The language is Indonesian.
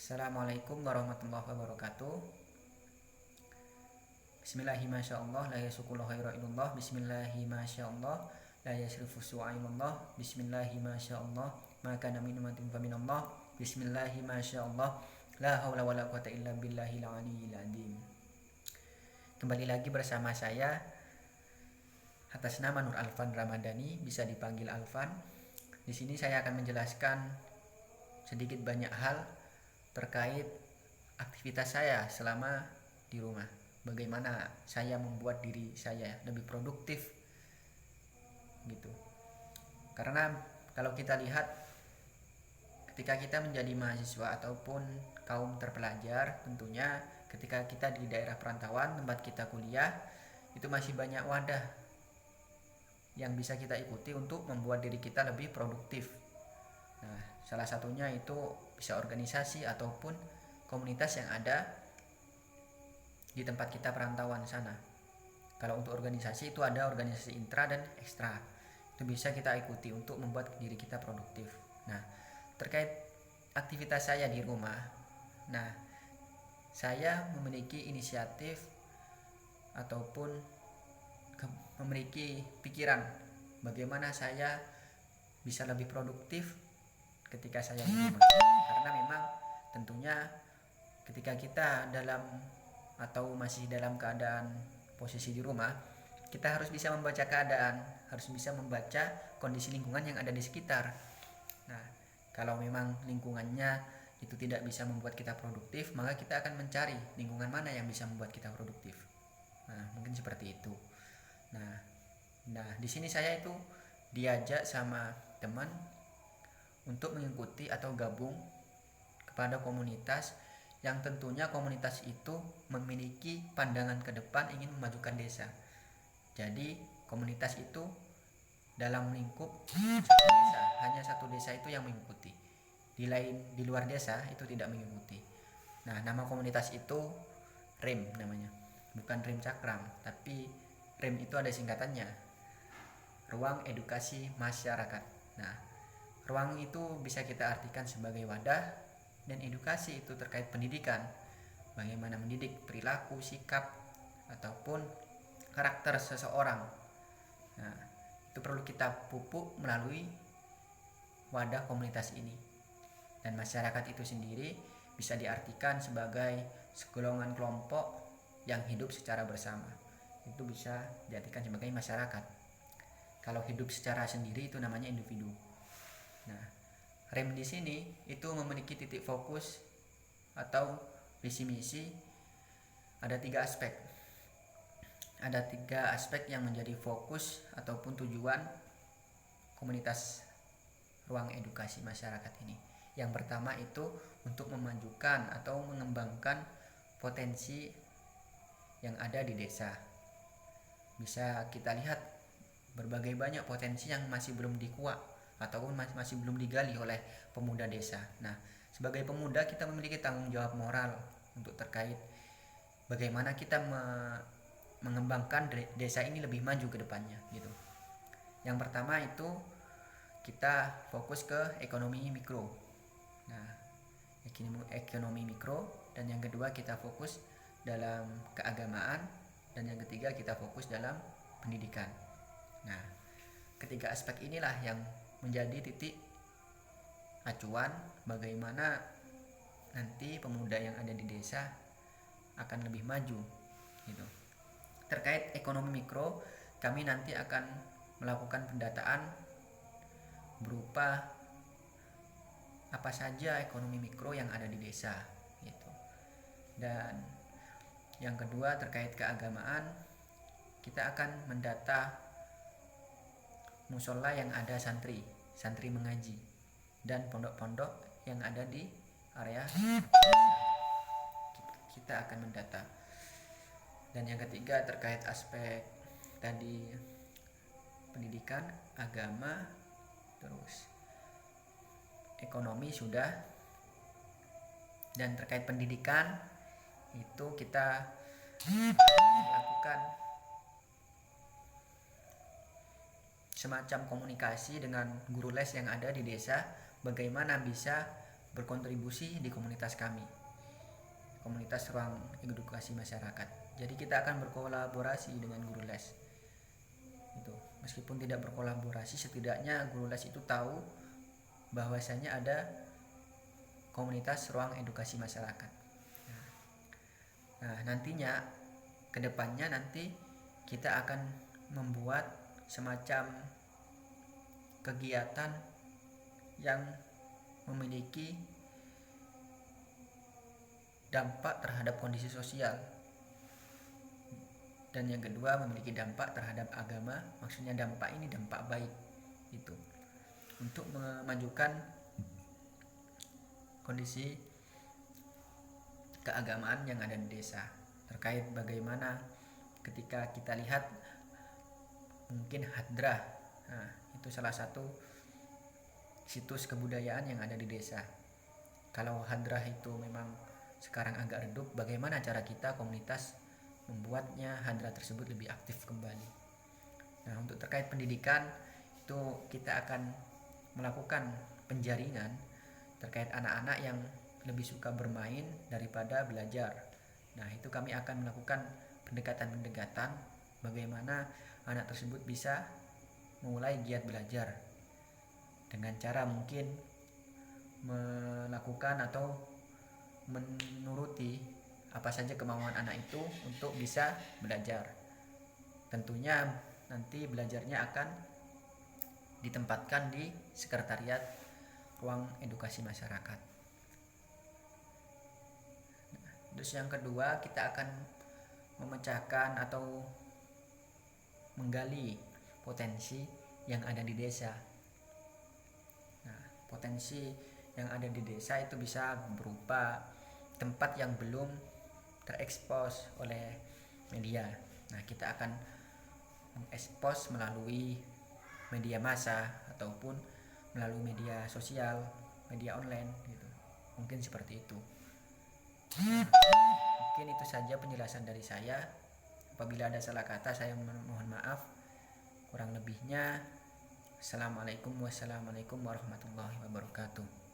Assalamualaikum warahmatullahi wabarakatuh. Bismillahirrahmanirrahim. La yasukullahu khairu illallah. Bismillahirrahmanirrahim. La yasrifu su'a illallah. Bismillahirrahmanirrahim. Maka namin umatin faminallah. Bismillahirrahmanirrahim. La haula wala quwata illa billahil aliyyil azim. Kembali lagi bersama saya atas nama Nur Alfan Ramadhani, bisa dipanggil Alfan. Di sini saya akan menjelaskan sedikit banyak hal terkait aktivitas saya selama di rumah. Bagaimana saya membuat diri saya lebih produktif gitu. Karena kalau kita lihat ketika kita menjadi mahasiswa ataupun kaum terpelajar, tentunya ketika kita di daerah perantauan tempat kita kuliah, itu masih banyak wadah yang bisa kita ikuti untuk membuat diri kita lebih produktif. Nah, salah satunya itu bisa organisasi ataupun komunitas yang ada di tempat kita perantauan sana. Kalau untuk organisasi itu ada organisasi intra dan ekstra. Itu bisa kita ikuti untuk membuat diri kita produktif. Nah, terkait aktivitas saya di rumah. Nah, saya memiliki inisiatif ataupun memiliki pikiran bagaimana saya bisa lebih produktif ketika saya di rumah. Karena memang tentunya ketika kita dalam atau masih dalam keadaan posisi di rumah, kita harus bisa membaca keadaan, harus bisa membaca kondisi lingkungan yang ada di sekitar. Nah, kalau memang lingkungannya itu tidak bisa membuat kita produktif, maka kita akan mencari lingkungan mana yang bisa membuat kita produktif. Nah, mungkin seperti itu. Nah, di sini saya itu diajak sama teman untuk mengikuti atau gabung kepada komunitas yang tentunya komunitas itu memiliki pandangan ke depan ingin memajukan desa. Jadi komunitas itu dalam lingkup satu desa, hanya satu desa itu yang mengikuti. Di luar desa itu tidak mengikuti. Nah, nama komunitas itu REM namanya. Bukan REM Cakram, tapi REM itu ada singkatannya. Ruang Edukasi Masyarakat. Nah, ruang itu bisa kita artikan sebagai wadah, dan edukasi itu terkait pendidikan, bagaimana mendidik perilaku, sikap, ataupun karakter seseorang. Nah, itu perlu kita pupuk melalui wadah komunitas ini. Dan masyarakat itu sendiri bisa diartikan sebagai segolongan kelompok yang hidup secara bersama. Itu bisa diartikan sebagai masyarakat. Kalau hidup secara sendiri itu namanya individu. Nah, REM di sini itu memiliki titik fokus atau visi misi. Ada 3 aspek. Ada 3 aspek yang menjadi fokus ataupun tujuan komunitas ruang edukasi masyarakat ini. Yang pertama itu untuk memajukan atau mengembangkan potensi yang ada di desa. Bisa kita lihat berbagai banyak potensi yang masih belum dikuak ataupun masih belum digali oleh pemuda desa. Nah, sebagai pemuda kita memiliki tanggung jawab moral untuk terkait bagaimana kita mengembangkan desa ini lebih maju ke depannya gitu. Yang pertama itu kita fokus ke ekonomi mikro. Nah, ekonomi mikro, dan yang kedua kita fokus dalam keagamaan, dan yang ketiga kita fokus dalam pendidikan. Nah, ketiga aspek inilah yang menjadi titik acuan bagaimana nanti pemuda yang ada di desa akan lebih maju gitu. Terkait ekonomi mikro, kami nanti akan melakukan pendataan berupa apa saja ekonomi mikro yang ada di desa gitu. Dan yang kedua terkait keagamaan, kita akan mendata musola yang ada santri mengaji, dan pondok-pondok yang ada di area kita akan mendata. Dan yang ketiga terkait aspek tadi pendidikan, agama, terus ekonomi sudah, dan terkait pendidikan itu kita melakukan semacam komunikasi dengan guru les yang ada di desa, bagaimana bisa berkontribusi di komunitas kami, komunitas ruang edukasi masyarakat. Jadi kita akan berkolaborasi dengan guru les. Itu meskipun tidak berkolaborasi, setidaknya guru les itu tahu bahwasanya ada komunitas ruang edukasi masyarakat. Nah, nantinya kedepannya nanti kita akan membuat semacam kegiatan yang memiliki dampak terhadap kondisi sosial, dan yang kedua memiliki dampak terhadap agama. Maksudnya dampak ini dampak baik, itu untuk memajukan kondisi keagamaan yang ada di desa. Terkait bagaimana ketika kita lihat mungkin hadrah, nah, itu salah satu situs kebudayaan yang ada di desa. Kalau hadrah itu memang sekarang agak redup, bagaimana cara kita komunitas membuatnya hadrah tersebut lebih aktif kembali. Nah, untuk terkait pendidikan itu kita akan melakukan penjaringan terkait anak-anak yang lebih suka bermain daripada belajar. Nah, itu kami akan melakukan pendekatan-pendekatan bagaimana anak tersebut bisa memulai giat belajar dengan cara mungkin melakukan atau menuruti apa saja kemauan anak itu untuk bisa belajar. Tentunya nanti belajarnya akan ditempatkan di sekretariat ruang edukasi masyarakat. Nah, terus yang kedua, kita akan memecahkan atau menggali potensi yang ada di desa. Nah, potensi yang ada di desa itu bisa berupa tempat yang belum terekspos oleh media. Nah, kita akan mengekspos melalui media massa ataupun melalui media sosial, media online gitu. Mungkin seperti itu. Mungkin itu saja penjelasan dari saya. Apabila ada salah kata, saya mohon maaf. Kurang lebihnya, Assalamualaikum warahmatullahi wabarakatuh.